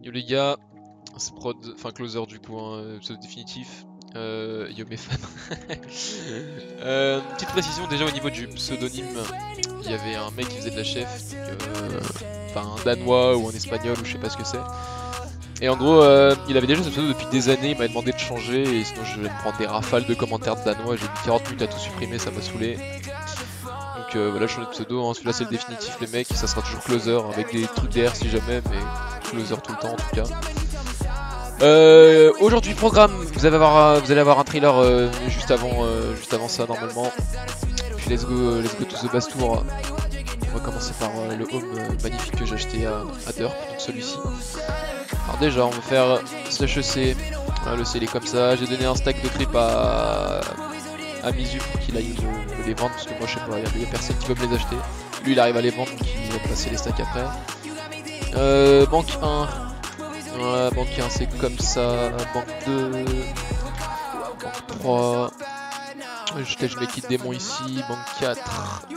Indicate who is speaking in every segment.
Speaker 1: Yo les gars, c'est prod, enfin closer du coup, hein, épisode définitif. Yo mes fans. Petite précision déjà au niveau du pseudonyme, il y avait un mec qui faisait de la chef, enfin un danois ou un espagnol ou je sais pas ce que c'est. Et en gros, il avait déjà ce pseudo depuis des années, il m'avait demandé de changer et sinon je vais me prendre des rafales de commentaires de danois, j'ai mis 40 minutes à tout supprimer, ça m'a saoulé. Donc voilà, je change de pseudo, hein. Celui-là c'est le définitif les mecs, ça sera toujours closer avec des trucs DR si jamais, mais closer tout le temps en tout cas. Aujourd'hui programme, vous allez avoir un trailer juste avant ça normalement. Puis let's go to the bass tour. On va commencer par le home magnifique que j'ai acheté à Derp, donc celui-ci. Alors déjà on va faire slash EC, le C il est comme ça, j'ai donné un stack de clips à Mizu pour qu'il aille me les vendre parce que moi je sais pas, il y a personne qui veut me les acheter. Lui il arrive à les vendre donc il va passer les stacks après. Banque 1. Banque 1 c'est comme ça, banque 2, banque 3, je mets kit démon ici, banque 4,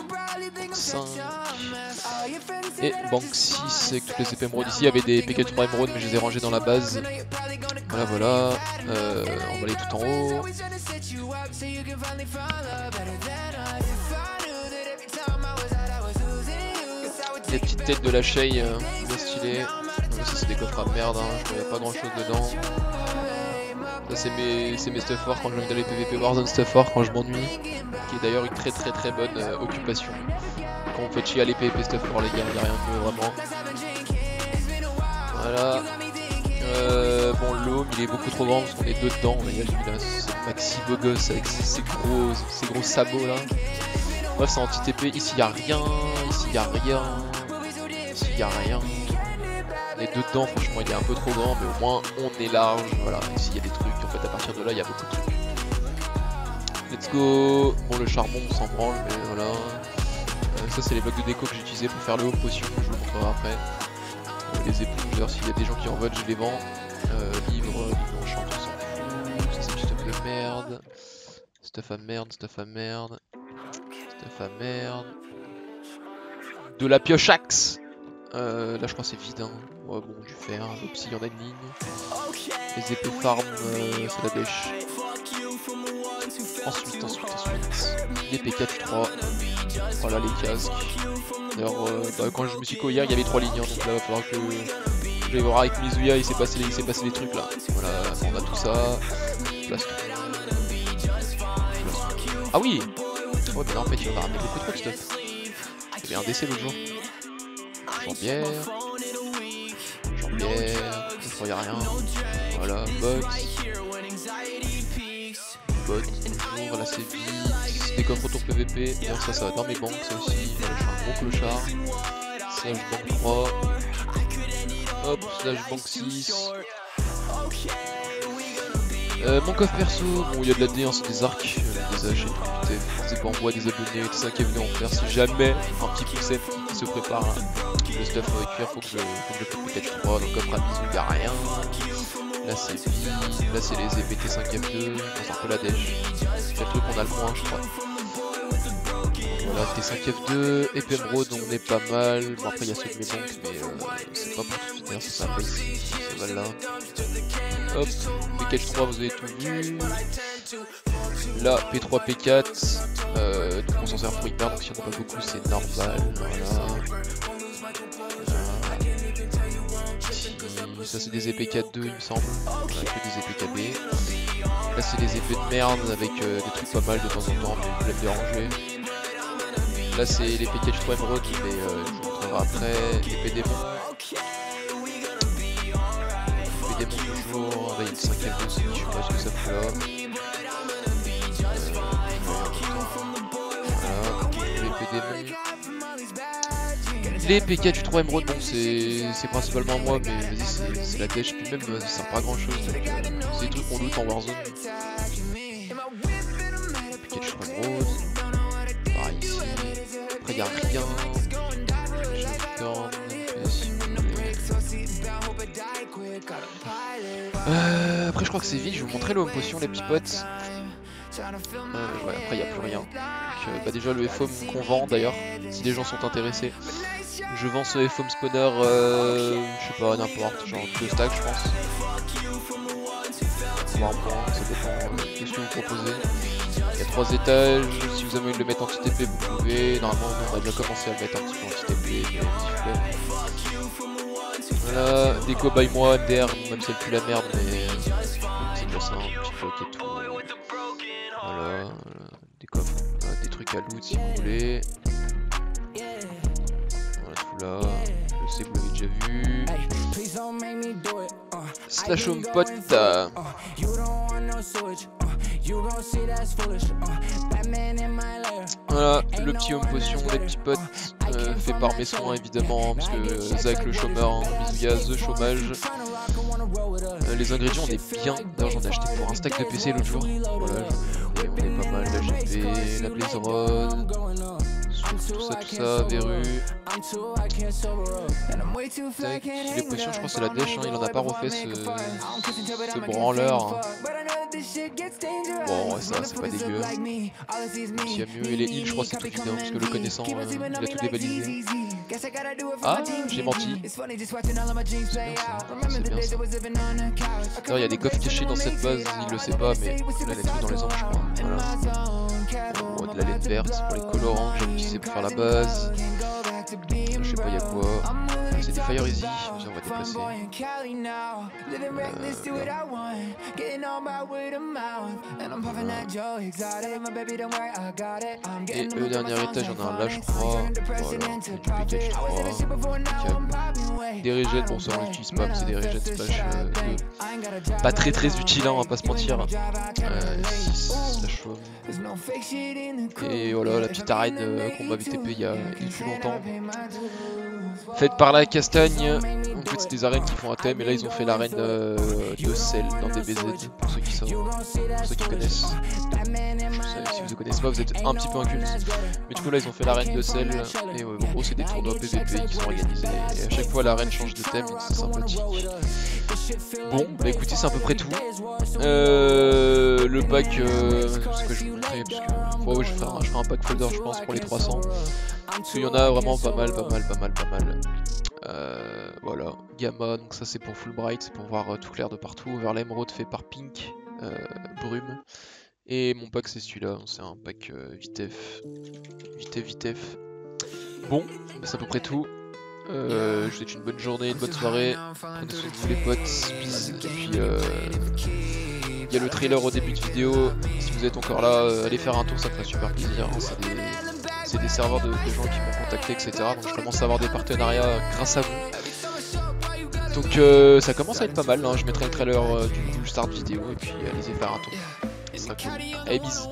Speaker 1: banque 5, et banque 6 avec toutes les épées émeraudes ici, il y avait des PK3 émeraudes mais je les ai rangés dans la base, voilà, on va aller tout en haut. Les petites têtes de la Shay, bien stylées. Ça c'est des coffres à merde, hein. Je n'avais pas grand chose dedans. Ça c'est mes stuff forts quand je vais dans les PVP Warzone stuff forts quand je m'ennuie. Qui est d'ailleurs une très bonne occupation. Quand on fait chier à les PVP stuff forts les gars, il n'y a rien de mieux vraiment. Voilà. Bon l'homme il est beaucoup trop grand parce qu'on est deux dedans, on va y aller, il a ce maxi beau gosse avec ses gros sabots là. Bref c'est anti-TP, ici il y a rien, ici il y a rien, ici il y a rien. On est deux dedans, franchement il est un peu trop grand mais au moins on est large, voilà, ici il y a des trucs, en fait à partir de là il y a beaucoup de trucs. Let's go. Bon le charbon on s'en branle mais voilà. Ça c'est les blocs de déco que j'ai utilisés pour faire le home potion, je vous le montrerai après. Les épongeurs, s'il y a des gens qui en veulent je les vends. Livre enchant on s'en fout. Ça c'est du stuff de merde. Stuff à merde, stuff à merde. Stuff à merde. De la pioche axe. Là je crois c'est vide hein. Ouais bon du fer, donc s'il y en a une ligne. Les épées farm, c'est la dèche. Ensuite, les P4-3. Voilà les casques. D'ailleurs quand je me suis co hier il y avait 3 lignes hein, donc là il va falloir que je vais voir avec Mizuya, il s'est passé des trucs là. Voilà, on a tout ça. Plastron. Ah oui. Ouais mais là en fait il va ramener beaucoup trop de stuff. Il y avait un décès l'autre jour. Jambière, il n'y a rien. Voilà, bot, toujours, là c'est vide. Des coffres autour PVP, d'ailleurs ça va dans mes banques, ça aussi. Voilà, je suis un gros clochard. Slash banque 3. Hop, slash banque 6. Mon coffre perso, bon il y a de la D, hein, c'est des arcs, des haches et tout, des épées en bois, des abonnés, tout ça qui est venu en faire. Si jamais un petit poussette qui se prépare, hein, le stuff cuir, faut que je pète peut-être 3, donc coffre à bisous, il n'y a rien. Là c'est vide, là c'est les épées T5F2, dans un peu la dèche. C'est le truc qu'on a le moins je crois. Voilà, T5F2, épée émeraude, on est pas mal. Bon après il y a ceux de mes banques, mais c'est pas pour tout de suite, d'ailleurs ça s'appelle ici, ça va là. Hop, P4-3 vous avez tout vu. Là P3, P4, donc on s'en sert pour hyper, donc si on n'a pas beaucoup c'est normal, voilà. Ici, ça c'est des épées 4-2 il me semble, que des épées KB. Là c'est des épées de merde avec des trucs pas mal de temps en temps, mais je vais me déranger. Là c'est l'épée Catch 3 émeraude, mais je vous montrerai après, l'épée démon. Toujours avec une 5ème aussi, je sais pas ce que ça fait là. Voilà, l'épée démon. Les PK du 3 émeraude, bon c'est principalement moi, mais vas-y c'est la dèche, puis même ça sert pas à grand chose, c'est des trucs qu'on loot en Warzone. PK du 3 émeraude, pareil ici, après y'a rien. Après je crois que c'est vide, je vais vous montrer le home potion les petits potes. Ouais, après il n'y a plus rien. Donc, bah déjà le FOM qu'on vend d'ailleurs, si les gens sont intéressés. Je vends ce foam spawner, je sais pas, n'importe, genre 2 stacks je pense. Voire moins, ça dépend de ce que vous proposez. Il y a 3 étages, si vous avez envie de le mettre anti-TP vous pouvez. Normalement on a déjà commencé à le mettre un petit peu anti-TP, voilà, déco by moi, MDR, même si elle pue la merde, mais c'est déjà ça, un petit bloc et tout. Voilà, des coffres, des trucs à loot si vous voulez. Voilà tout là, je sais que vous l'avez déjà vu. Slash home pot. Voilà, le petit home potion, les petits potes, fait par mes soins évidemment, parce que Zach le chômeur, hein, bisous The chômage. Les ingrédients on est bien, d'ailleurs j'en ai acheté pour un stack de PC l'autre jour. Voilà, on est pas mal, la GP, la Blaze Rod, tout ça, verrue. Tac, les potions je pense c'est la dèche, hein, il en a pas refait ce branleur. Hein. Bon ouais, ça c'est pas dégueu. S'il y a mieux, et les heals je crois c'est tout vide, hein, parce que le connaissant il a tout dévalisé. Ah, j'ai menti. C'est bien ça. D'ailleurs il y a des coffres cachés dans cette base, il le sait pas, mais là il y a des trucs dans les anges je crois. Voilà. Bon, de la laine verte pour les colorants que j'ai utilisé pour faire la base. Je sais pas il y a quoi. C'est des Fire Easy, on va déplacer. Et le dernier étage, on a un là je crois. Voilà, du package 3. Des régènes, bon ça on l'utilise pas, mais c'est des régènes splash pas très utiles, hein, on va pas se mentir. 6 slash home. Et voilà la petite arène qu'on m'avait TP il y a plus longtemps. Faite par la castagne. En fait c'est des arènes qui font un thème et là ils ont fait l'arène de sel dans DBZ pour ceux qui savent, pour ceux qui connaissent. Si vous ne connaissez pas vous êtes un petit peu inculte. Mais du coup là ils ont fait l'arène de sel et en gros c'est des tournois PVP qui sont organisés et à chaque fois l'arène change de thème donc c'est sympathique. Bon bah écoutez c'est à peu près tout. Le pack ce que je vous montrais parce que ouais, je ferai un pack folder je pense pour les 300. Parce qu'il y en a vraiment pas mal. Voilà, Gamma, donc ça c'est pour Fulbright, c'est pour voir tout clair de partout. Vers l'émeraude fait par Pink, Brume. Et mon pack c'est celui-là, c'est un pack Vitef. Bon, c'est à peu près tout. Je vous souhaite une bonne journée, une bonne soirée. Prenez soin de vous les potes, bis. Et puis il y a le trailer au début de vidéo. Si vous êtes encore là, allez faire un tour, ça ferait super plaisir. Hein. C'est des serveurs de gens qui m'ont contacté, etc. Donc je commence à avoir des partenariats grâce à vous. Donc ça commence à être pas mal. Hein. Je mettrai le trailer du start vidéo et puis allez-y faire un tour. Ça sera cool. Allez, bis.